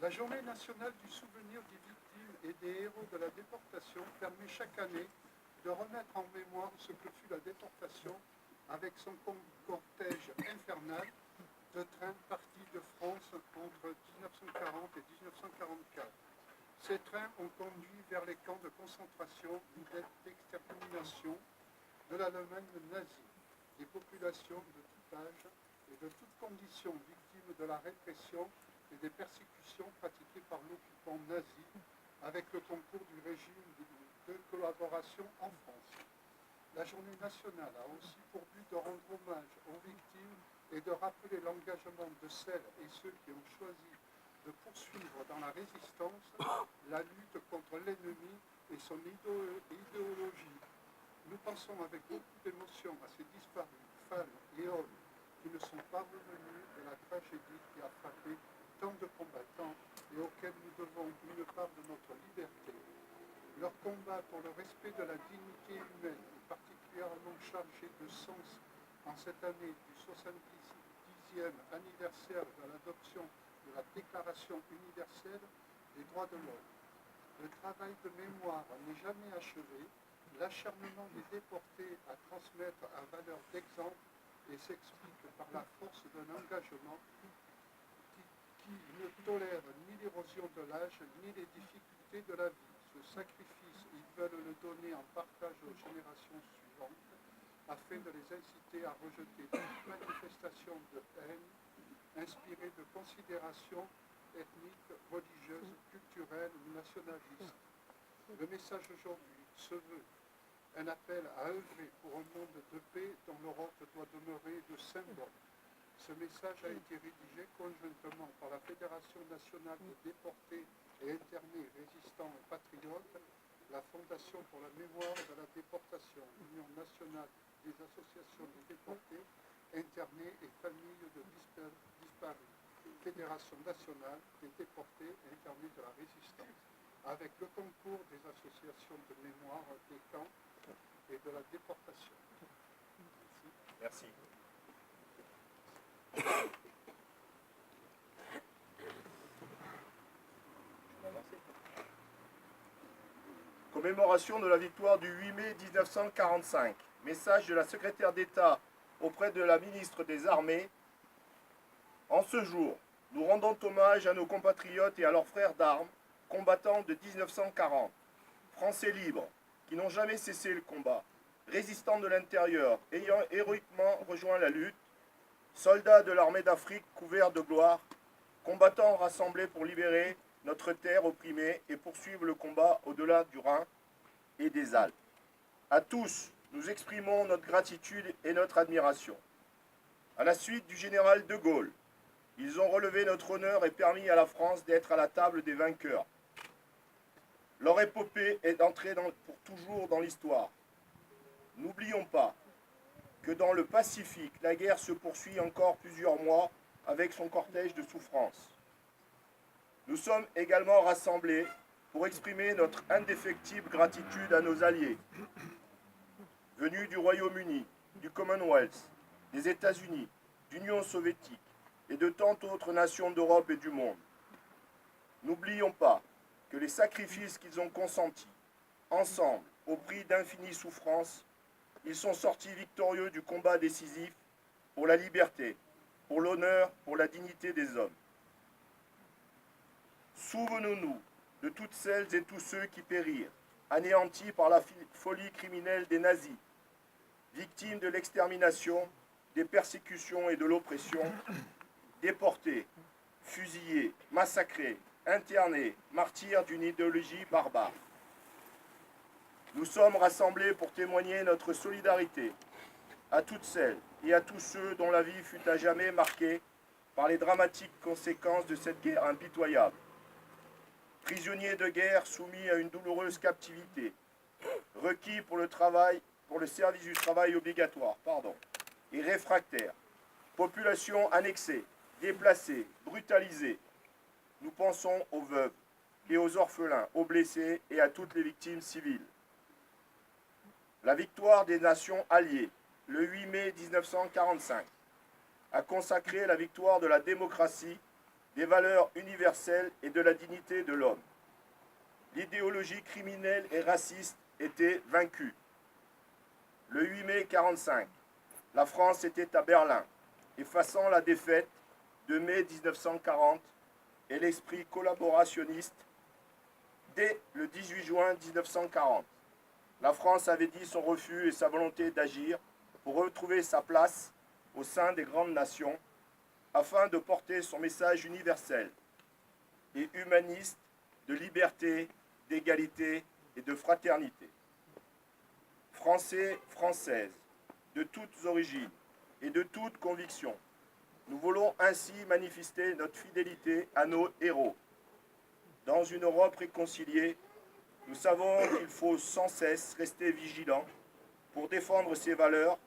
La journée nationale du souvenir des victimes et des héros de la déportation permet chaque année de remettre en mémoire ce que fut la déportation avec son cortège infernal de trains partis de France entre 1940 et 1944. Ces trains ont conduit vers les camps de concentration ou d'extermination de l'Allemagne nazie. Des populations de tout âge et de toutes conditions victimes de la répression et des persécutions pratiquées par l'occupant nazi avec le concours du régime de collaboration en France. La journée nationale a aussi pour but de rendre hommage aux victimes et de rappeler l'engagement de celles et ceux qui ont choisi de poursuivre dans la résistance la lutte contre l'ennemi et son idéologie. Nous pensons avec beaucoup d'émotion à ces disparus, femmes et hommes qui ne sont pas revenus de la tragédie qui a frappé tant de combattants et auxquels nous devons une part de notre liberté. Leur combat pour le respect de la dignité humaine est particulièrement chargé de sens en cette année du 70e anniversaire de l'adoption de la Déclaration universelle des droits de l'homme. Le travail de mémoire n'est jamais achevé. L'acharnement des déportés à transmettre à valeur d'exemple et s'explique par la force d'un engagement qui ne tolère ni l'érosion de l'âge ni les difficultés de la vie. Ce sacrifice, ils veulent le donner en partage aux générations suivantes afin de les inciter à rejeter toute manifestation de haine inspirée de considérations ethniques, religieuses, culturelles ou nationalistes. Le message aujourd'hui se veut un appel à œuvrer pour un monde de paix dont l'Europe doit demeurer le symbole. Ce message a été rédigé conjointement par la Fédération nationale des déportés et internés résistants et patriotes, la Fondation pour la mémoire de la déportation, l'Union nationale des associations des déportés, internés et familles de disparus, Fédération nationale des déportés et internés de la résistance, avec le concours des associations de mémoire des camps et de la déportation. Merci. Commémoration de la victoire du 8 mai 1945. Message de la secrétaire d'État auprès de la ministre des Armées. En ce jour, nous rendons hommage à nos compatriotes et à leurs frères d'armes, combattants de 1940, Français libres, qui n'ont jamais cessé le combat, résistants de l'intérieur, ayant héroïquement rejoint la lutte, soldats de l'armée d'Afrique couverts de gloire, combattants rassemblés pour libérer notre terre opprimée et poursuivre le combat au-delà du Rhin et des Alpes. À tous, nous exprimons notre gratitude et notre admiration. À la suite du général de Gaulle, ils ont relevé notre honneur et permis à la France d'être à la table des vainqueurs. Leur épopée est entrée pour toujours dans l'histoire. N'oublions pas que dans le Pacifique, la guerre se poursuit encore plusieurs mois avec son cortège de souffrances. Nous sommes également rassemblés pour exprimer notre indéfectible gratitude à nos alliés, venus du Royaume-Uni, du Commonwealth, des États-Unis, d'Union soviétique et de tant d'autres nations d'Europe et du monde. N'oublions pas que les sacrifices qu'ils ont consentis, ensemble, au prix d'infinies souffrances, ils sont sortis victorieux du combat décisif pour la liberté, pour l'honneur, pour la dignité des hommes. Souvenons-nous de toutes celles et tous ceux qui périrent, anéantis par la folie criminelle des nazis, victimes de l'extermination, des persécutions et de l'oppression, déportés, fusillés, massacrés, internés, martyrs d'une idéologie barbare. Nous sommes rassemblés pour témoigner notre solidarité à toutes celles et à tous ceux dont la vie fut à jamais marquée par les dramatiques conséquences de cette guerre impitoyable. Prisonniers de guerre soumis à une douloureuse captivité, requis pour le service du travail obligatoire, et réfractaires, population annexée, déplacée, brutalisée. Nous pensons aux veuves et aux orphelins, aux blessés et à toutes les victimes civiles. La victoire des nations alliées, le 8 mai 1945, a consacré la victoire de la démocratie des valeurs universelles et de la dignité de l'homme. L'idéologie criminelle et raciste était vaincue. Le 8 mai 1945, la France était à Berlin, effaçant la défaite de mai 1940 et l'esprit collaborationniste dès le 18 juin 1940. La France avait dit son refus et sa volonté d'agir pour retrouver sa place au sein des grandes nations afin de porter son message universel et humaniste de liberté, d'égalité et de fraternité. Français, Françaises, de toutes origines et de toutes convictions, nous voulons ainsi manifester notre fidélité à nos héros. Dans une Europe réconciliée, nous savons qu'il faut sans cesse rester vigilants pour défendre ces valeurs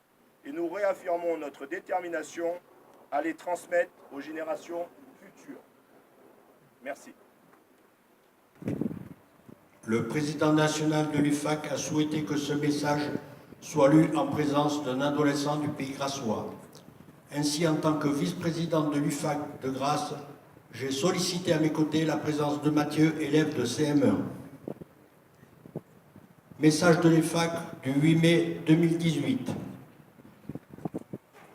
et nous réaffirmons notre détermination à les transmettre aux générations futures. Merci. Le président national de l'UFAC a souhaité que ce message soit lu en présence d'un adolescent du pays grassois. Ainsi, en tant que vice-président de l'UFAC de Grasse, j'ai sollicité à mes côtés la présence de Mathieu, élève de CM1. Message de l'UFAC du 8 mai 2018.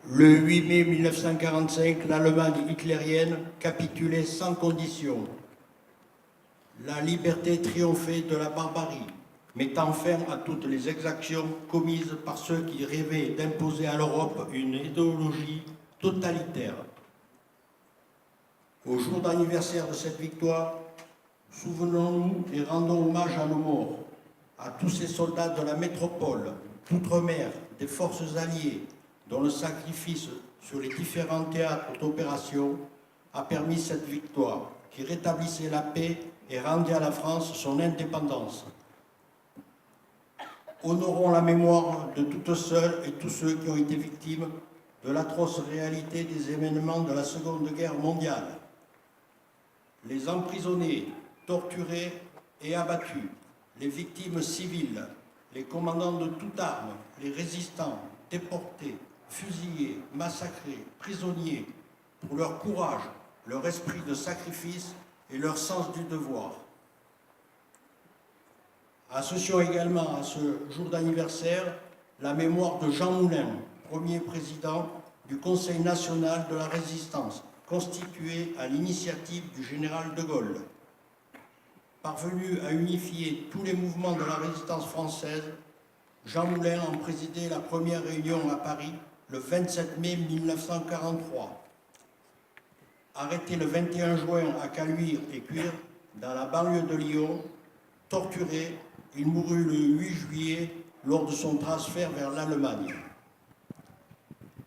Le 8 mai 1945, l'Allemagne hitlérienne capitulait sans condition. La liberté triomphait de la barbarie, mettant fin à toutes les exactions commises par ceux qui rêvaient d'imposer à l'Europe une idéologie totalitaire. Au jour d'anniversaire de cette victoire, souvenons-nous et rendons hommage à nos morts, à tous ces soldats de la métropole, d'outre-mer, des forces alliées, dont le sacrifice sur les différents théâtres d'opération a permis cette victoire, qui rétablissait la paix et rendait à la France son indépendance. Honorons la mémoire de toutes celles et tous ceux qui ont été victimes de l'atroce réalité des événements de la Seconde Guerre mondiale. Les emprisonnés, torturés et abattus, les victimes civiles, les commandants de toute arme, les résistants, déportés, fusillés, massacrés, prisonniers, pour leur courage, leur esprit de sacrifice et leur sens du devoir. Associons également à ce jour d'anniversaire la mémoire de Jean Moulin, premier président du Conseil national de la résistance, constitué à l'initiative du général de Gaulle. Parvenu à unifier tous les mouvements de la résistance française, Jean Moulin en présidait la première réunion à Paris le 27 mai 1943. Arrêté le 21 juin à Caluire et Cuire, dans la banlieue de Lyon, torturé, il mourut le 8 juillet lors de son transfert vers l'Allemagne.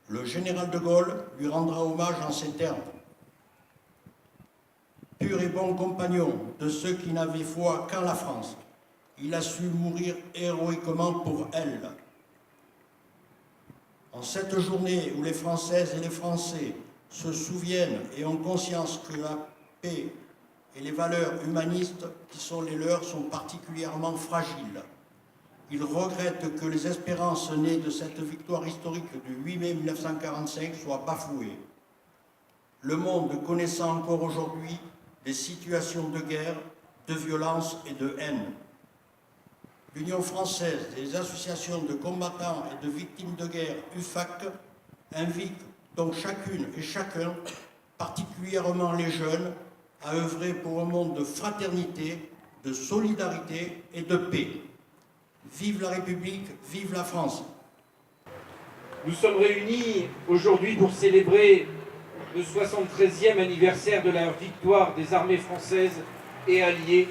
Le général de Gaulle lui rendra hommage en ces termes. Pur et bon compagnon de ceux qui n'avaient foi qu'en la France, il a su mourir héroïquement pour elle. En cette journée où les Françaises et les Français se souviennent et ont conscience que la paix et les valeurs humanistes qui sont les leurs sont particulièrement fragiles, ils regrettent que les espérances nées de cette victoire historique du 8 mai 1945 soient bafouées. Le monde connaissant encore aujourd'hui des situations de guerre, de violence et de haine. L'Union française et les associations de combattants et de victimes de guerre UFAC invitent donc chacune et chacun, particulièrement les jeunes, à œuvrer pour un monde de fraternité, de solidarité et de paix. Vive la République, vive la France. Nous sommes réunis aujourd'hui pour célébrer le 73e anniversaire de la victoire des armées françaises et alliées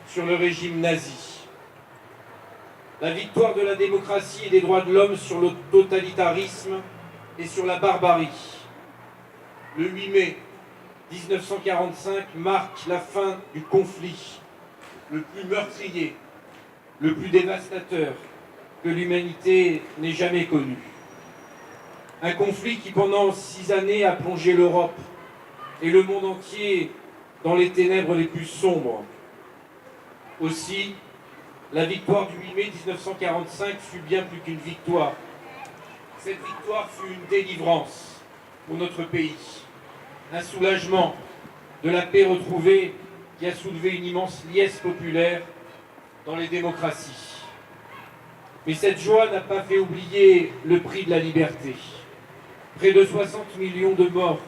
sur le régime nazi. La victoire de la démocratie et des droits de l'homme sur le totalitarisme et sur la barbarie. Le 8 mai 1945 marque la fin du conflit le plus meurtrier, le plus dévastateur que l'humanité n'ait jamais connu. Un conflit qui pendant 6 années a plongé l'Europe et le monde entier dans les ténèbres les plus sombres. Aussi, la victoire du 8 mai 1945 fut bien plus qu'une victoire. Cette victoire fut une délivrance pour notre pays, un soulagement de la paix retrouvée qui a soulevé une immense liesse populaire dans les démocraties. Mais cette joie n'a pas fait oublier le prix de la liberté. Près de 60 millions de morts,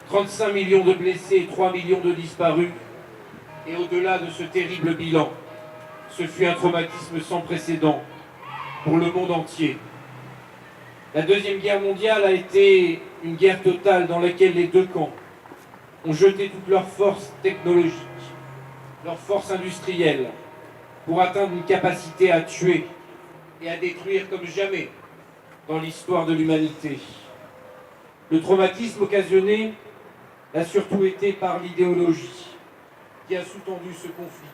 35 millions de blessés et 3 millions de disparus. Et au-delà de ce terrible bilan, ce fut un traumatisme sans précédent pour le monde entier. La Deuxième Guerre mondiale a été une guerre totale dans laquelle les deux camps ont jeté toute leur force technologique, leur force industrielle, pour atteindre une capacité à tuer et à détruire comme jamais dans l'histoire de l'humanité. Le traumatisme occasionné a surtout été par l'idéologie qui a sous-tendu ce conflit,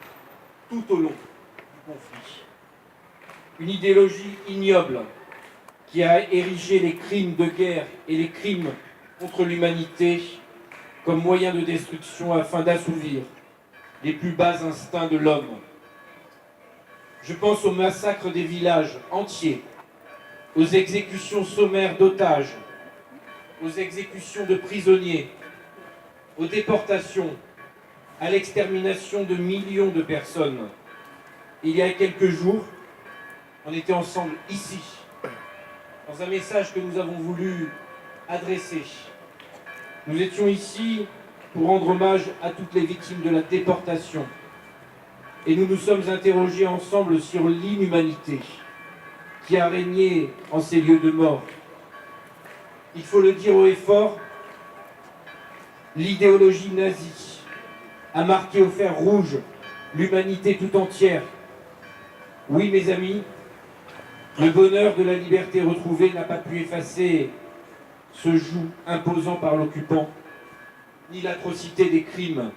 tout au long du conflit. Une idéologie ignoble qui a érigé les crimes de guerre et les crimes contre l'humanité comme moyen de destruction afin d'assouvir les plus bas instincts de l'homme. Je pense au massacre des villages entiers, aux exécutions sommaires d'otages, aux exécutions de prisonniers, aux déportations, à l'extermination de millions de personnes. Il y a quelques jours, on était ensemble ici, dans un message que nous avons voulu adresser. Nous étions ici pour rendre hommage à toutes les victimes de la déportation. Et nous nous sommes interrogés ensemble sur l'inhumanité qui a régné en ces lieux de mort. Il faut le dire haut et fort, l'idéologie nazie a marqué au fer rouge l'humanité tout entière. Oui, mes amis, le bonheur de la liberté retrouvée n'a pas pu effacer ce joug imposant par l'occupant, ni l'atrocité des crimes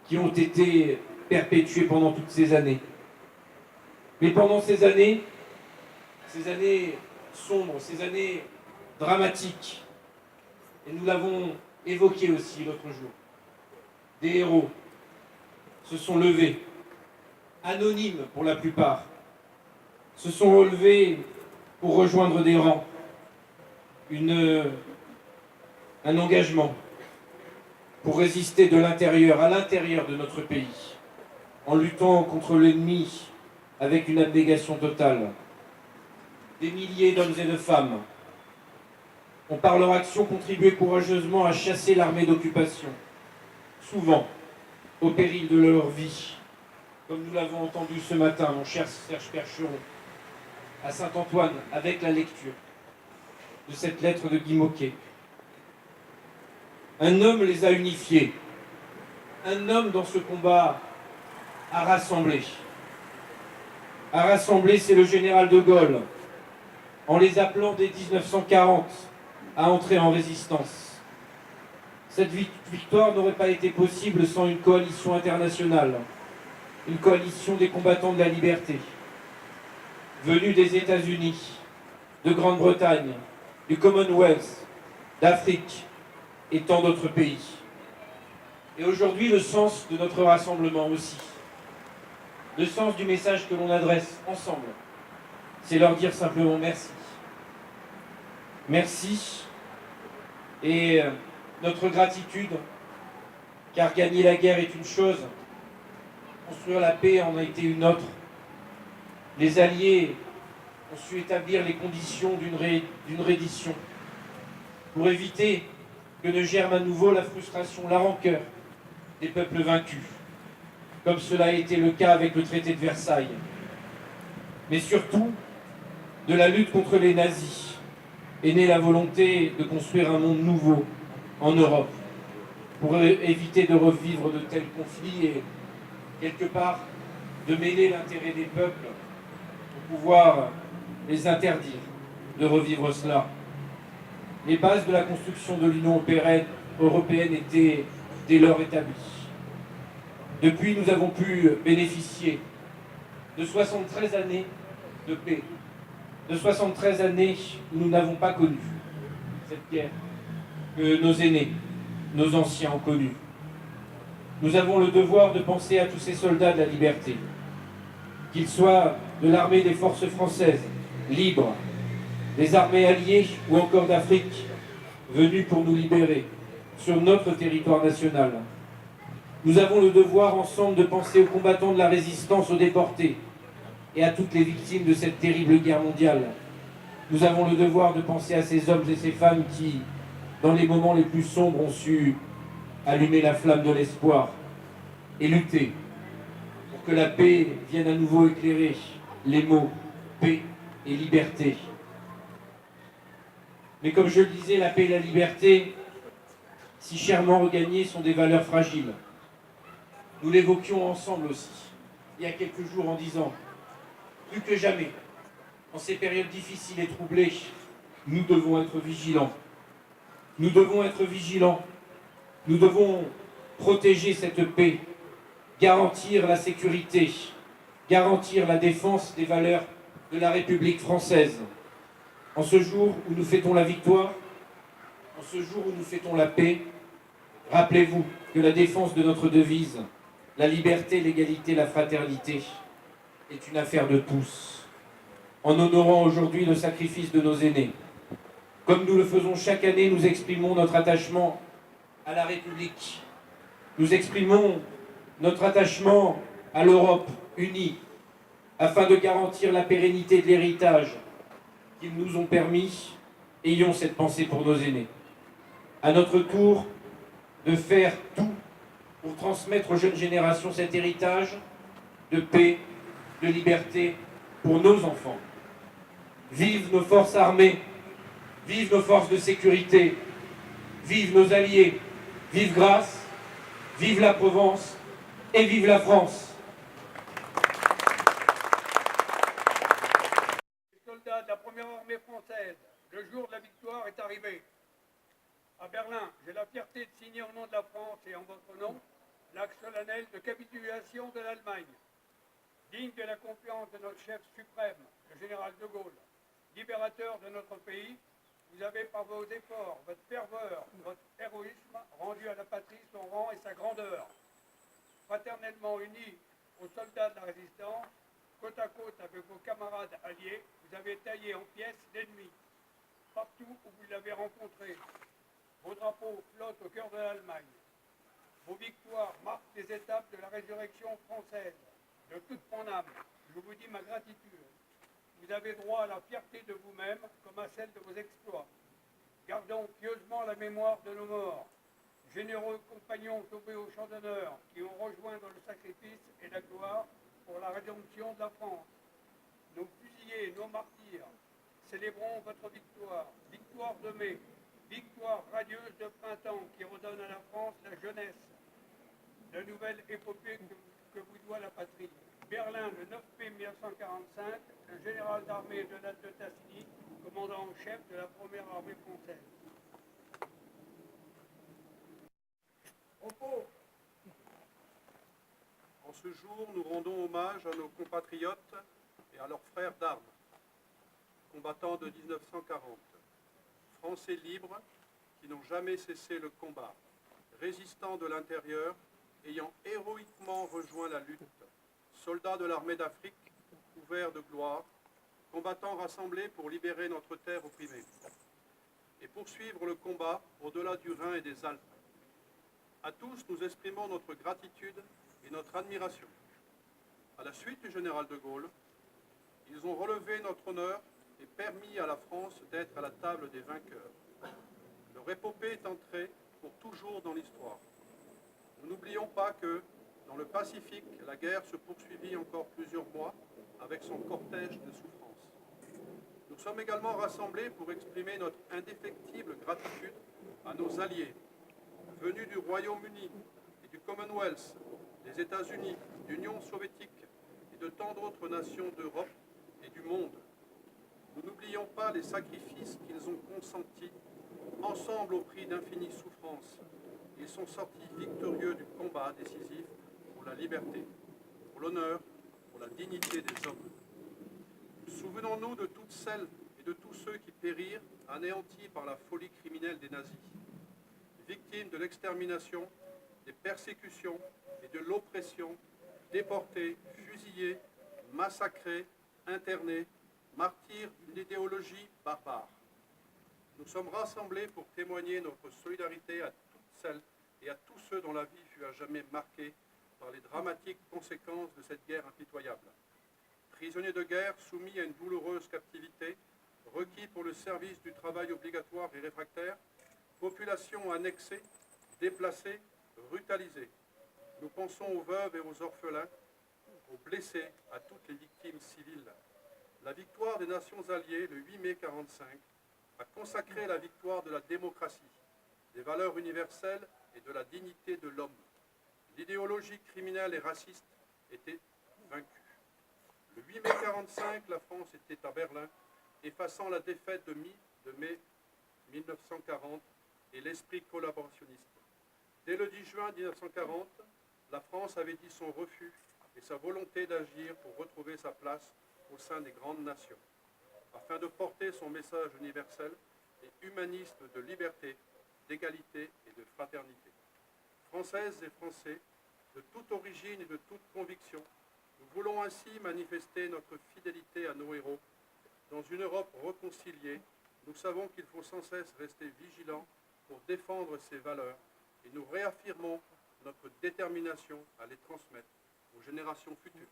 qui ont été perpétués pendant toutes ces années. Mais pendant ces années sombres, ces années dramatiques, et nous l'avons évoqué aussi l'autre jour, des héros se sont levés, anonymes pour la plupart, se sont relevés pour rejoindre des rangs, un engagement pour résister de l'intérieur à l'intérieur de notre pays, en luttant contre l'ennemi avec une abnégation totale. Des milliers d'hommes et de femmes ont par leur action contribué courageusement à chasser l'armée d'occupation, souvent au péril de leur vie, comme nous l'avons entendu ce matin, mon cher Serge Percheron, à Saint-Antoine, avec la lecture de cette lettre de Guy Môquet. Un homme les a unifiés. Un homme dans ce combat a rassemblé. A rassemblé, c'est le général de Gaulle, en les appelant dès 1940 à entrer en résistance. Cette victoire n'aurait pas été possible sans une coalition internationale, une coalition des combattants de la liberté, venus des États-Unis, de Grande-Bretagne, du Commonwealth, d'Afrique et tant d'autres pays. Et aujourd'hui, le sens de notre rassemblement aussi, le sens du message que l'on adresse ensemble, c'est leur dire simplement merci. Merci et notre gratitude, car gagner la guerre est une chose, construire la paix en a été une autre. Les Alliés ont su établir les conditions d'une reddition pour éviter que ne germe à nouveau la frustration, la rancœur des peuples vaincus, comme cela a été le cas avec le traité de Versailles. Mais surtout, de la lutte contre les nazis est née la volonté de construire un monde nouveau en Europe, pour éviter de revivre de tels conflits et, quelque part, de mêler l'intérêt des peuples pour pouvoir les interdire de revivre cela. Les bases de la construction de l'Union européenne étaient dès lors établies. Depuis, nous avons pu bénéficier de 73 années de paix, de 73 années où nous n'avons pas connu cette guerre que nos aînés, nos anciens ont connue. Nous avons le devoir de penser à tous ces soldats de la liberté, qu'ils soient de l'armée des forces françaises, libres, des armées alliées ou encore d'Afrique, venus pour nous libérer sur notre territoire national, Nous avons le devoir ensemble de penser aux combattants de la résistance, aux déportés et à toutes les victimes de cette terrible guerre mondiale. Nous avons le devoir de penser à ces hommes et ces femmes qui, dans les moments les plus sombres, ont su allumer la flamme de l'espoir et lutter pour que la paix vienne à nouveau éclairer les mots paix et liberté. Mais comme je le disais, la paix et la liberté, si chèrement regagnées, sont des valeurs fragiles. Nous l'évoquions ensemble aussi, il y a quelques jours, en disant, plus que jamais, en ces périodes difficiles et troublées, nous devons être vigilants. Nous devons être vigilants. Nous devons protéger cette paix, garantir la sécurité, garantir la défense des valeurs de la République française. En ce jour où nous fêtons la victoire, en ce jour où nous fêtons la paix, rappelez-vous que la défense de notre devise, la liberté, l'égalité, la fraternité, est une affaire de tous. En honorant aujourd'hui le sacrifice de nos aînés, comme nous le faisons chaque année, nous exprimons notre attachement à la République. Nous exprimons notre attachement à l'Europe unie, afin de garantir la pérennité de l'héritage qu'ils nous ont permis. Ayons cette pensée pour nos aînés. À notre tour, de faire tout pour transmettre aux jeunes générations cet héritage de paix, de liberté pour nos enfants. Vive nos forces armées, vive nos forces de sécurité, vive nos alliés, vive Grasse, vive la Provence et vive la France. Soldats de la première armée française, le jour de la victoire est arrivé. À Berlin, j'ai la fierté de signer au nom de la France et en votre nom l'acte solennel de capitulation de l'Allemagne. Digne de la confiance de notre chef suprême, le général de Gaulle, libérateur de notre pays, vous avez par vos efforts, votre ferveur, votre héroïsme rendu à la patrie son rang et sa grandeur. Fraternellement unis aux soldats de la résistance, côte à côte avec vos camarades alliés, vous avez taillé en pièces l'ennemi. Partout où vous l'avez rencontré, vos drapeaux flottent au cœur de l'Allemagne. Vos victoires marquent les étapes de la résurrection française. De toute mon âme, je vous dis ma gratitude. Vous avez droit à la fierté de vous-même comme à celle de vos exploits. Gardons pieusement la mémoire de nos morts, généreux compagnons tombés au champ d'honneur qui ont rejoint dans le sacrifice et la gloire pour la rédemption de la France. Nos fusillés, nos martyrs, célébrons votre victoire, victoire de mai, victoire radieuse de printemps qui redonne à la France la jeunesse, la nouvelle épopée que vous doit la patrie. Berlin, le 9 mai 1945, le général d'armée Donald de Tassigny, commandant en chef de la première armée française. En ce jour, nous rendons hommage à nos compatriotes et à leurs frères d'armes, combattants de 1940, Français libres qui n'ont jamais cessé le combat, résistants de l'intérieur, ayant héroïquement rejoint la lutte, soldats de l'armée d'Afrique, couverts de gloire, combattants rassemblés pour libérer notre terre opprimée et poursuivre le combat au-delà du Rhin et des Alpes. À tous, nous exprimons notre gratitude et notre admiration. À la suite du général de Gaulle, ils ont relevé notre honneur et permis à la France d'être à la table des vainqueurs. Leur épopée est entrée pour toujours dans l'histoire. Nous n'oublions pas que, dans le Pacifique, la guerre se poursuivit encore plusieurs mois avec son cortège de souffrances. Nous sommes également rassemblés pour exprimer notre indéfectible gratitude à nos alliés, venus du Royaume-Uni et du Commonwealth, des États-Unis, de l'Union soviétique et de tant d'autres nations d'Europe et du monde. Nous n'oublions pas les sacrifices qu'ils ont consentis, ensemble au prix d'infinies souffrances. Ils sont sortis victorieux du combat décisif pour la liberté, pour l'honneur, pour la dignité des hommes. Souvenons-nous de toutes celles et de tous ceux qui périrent, anéantis par la folie criminelle des nazis, victimes de l'extermination, des persécutions et de l'oppression, déportés, fusillés, massacrés, internés, martyrs d'une idéologie barbare. Nous sommes rassemblés pour témoigner notre solidarité à toutes celles et à tous ceux dont la vie fut à jamais marquée par les dramatiques conséquences de cette guerre impitoyable. Prisonniers de guerre soumis à une douloureuse captivité, requis pour le service du travail obligatoire et réfractaire, population annexée, déplacée, brutalisée. Nous pensons aux veuves et aux orphelins, aux blessés, à toutes les victimes civiles. La victoire des Nations alliées, le 8 mai 1945, a consacré la victoire de la démocratie, des valeurs universelles et de la dignité de l'homme. L'idéologie criminelle et raciste était vaincue. Le 8 mai 1945, la France était à Berlin, effaçant la défaite de mai 1940 et l'esprit collaborationniste. Dès le 10 juin 1940, la France avait dit son refus et sa volonté d'agir pour retrouver sa place au sein des grandes nations, afin de porter son message universel et humaniste de liberté, d'égalité et de fraternité. Françaises et Français, de toute origine et de toute conviction, nous voulons ainsi manifester notre fidélité à nos héros. Dans une Europe réconciliée, nous savons qu'il faut sans cesse rester vigilants pour défendre ces valeurs et nous réaffirmons notre détermination à les transmettre aux générations futures.